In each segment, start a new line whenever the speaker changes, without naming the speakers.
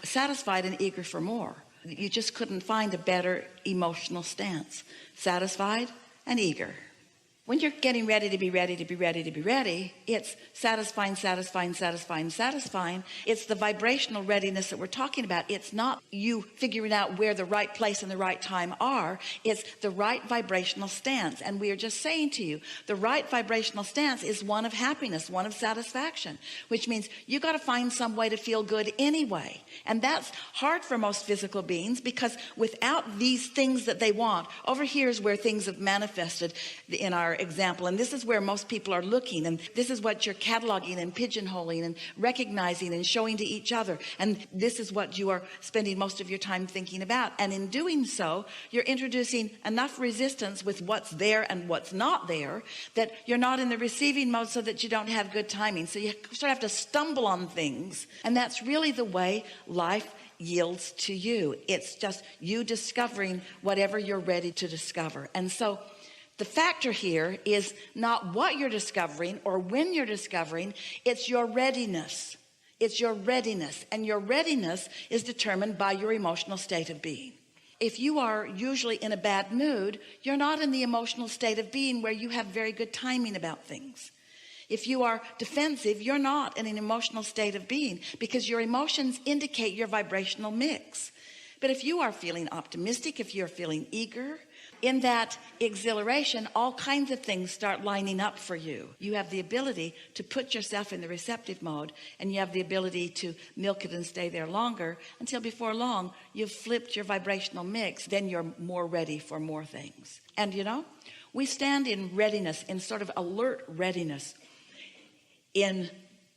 satisfied and eager for more. You just couldn't find a better emotional stance. Satisfied and eager. When you're getting ready to be ready to be ready to be ready, it's satisfying, satisfying, satisfying, satisfying. It's the vibrational readiness that we're talking about. It's not you figuring out where the right place and the right time are. It's the right vibrational stance. And we are just saying to you, the right vibrational stance is one of happiness, one of satisfaction, which means you got to find some way to feel good anyway. And that's hard for most physical beings, because without these things that they want, over here is where things have manifested in our example, and this is where most people are looking, and this is what you're cataloging and pigeonholing and recognizing and showing to each other, and this is what you are spending most of your time thinking about. And in doing so, you're introducing enough resistance with what's there and what's not there, that you're not in the receiving mode, so that you don't have good timing. So you sort of have to stumble on things, and that's really the way life yields to you. It's just you discovering whatever you're ready to discover. And so the factor here is not what you're discovering or when you're discovering, it's your readiness. It's your readiness, and your readiness is determined by your emotional state of being. If you are usually in a bad mood, you're not in the emotional state of being where you have very good timing about things. If you are defensive, you're not in an emotional state of being, because your emotions indicate your vibrational mix. But if you are feeling optimistic, if you're feeling eager, in that exhilaration, all kinds of things start lining up for you. You have the ability to put yourself in the receptive mode, and you have the ability to milk it and stay there longer, until before long you've flipped your vibrational mix. Then you're more ready for more things. And you know, we stand in readiness, in sort of alert readiness, in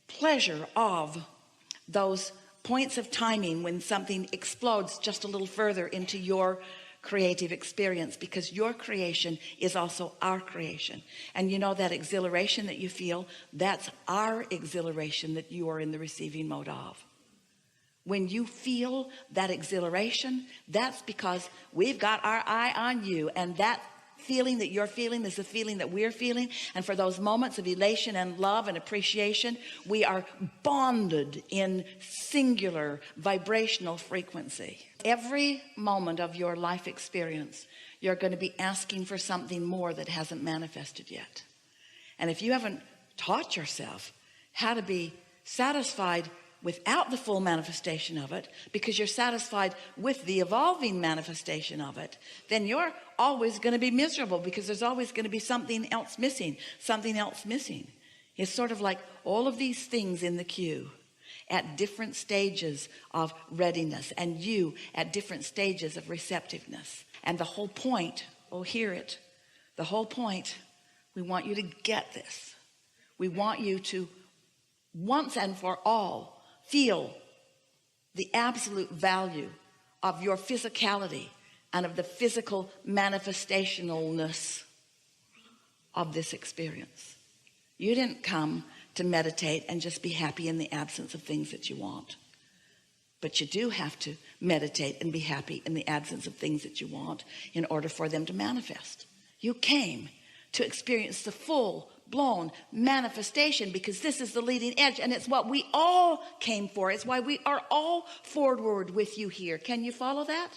pleasure of those points of timing when something explodes just a little further into your creative experience, because your creation is also our creation. And you know, that exhilaration that you feel, that's our exhilaration that you are in the receiving mode of. When you feel that exhilaration, that's because we've got our eye on you, and that feeling that you're feeling is the feeling that we're feeling. And for those moments of elation and love and appreciation, we are bonded in singular vibrational frequency. Every moment of your life experience, you're going to be asking for something more that hasn't manifested yet. And if you haven't taught yourself how to be satisfied without the full manifestation of it, because you're satisfied with the evolving manifestation of it, then you're always going to be miserable, because there's always going to be something else missing, something else missing. It's sort of like all of these things in the queue at different stages of readiness, and you at different stages of receptiveness. And the whole point, oh, hear it, the whole point, we want you to get this. We want you to once and for all feel the absolute value of your physicality and of the physical manifestationalness of this experience. You didn't come to meditate and just be happy in the absence of things that you want. But you do have to meditate and be happy in the absence of things that you want in order for them to manifest. You came to experience the full-blown manifestation, because this is the leading edge, and it's what we all came for. It's why we are all forward with you here. Can you follow that?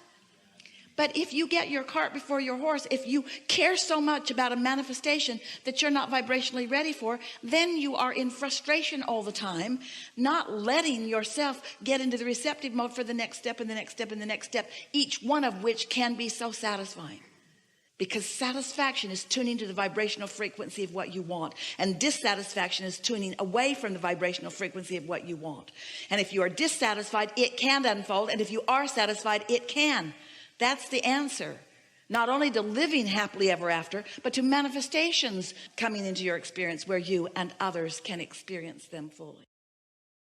But if you get your cart before your horse, if you care so much about a manifestation that you're not vibrationally ready for, then you are in frustration all the time, not letting yourself get into the receptive mode for the next step and the next step and the next step, each one of which can be so satisfying. Because satisfaction is tuning to the vibrational frequency of what you want, and dissatisfaction is tuning away from the vibrational frequency of what you want. And if you are dissatisfied, it can unfold, and if you are satisfied, it can. That's the answer. Not only to living happily ever after, but to manifestations coming into your experience where you and others can experience them fully.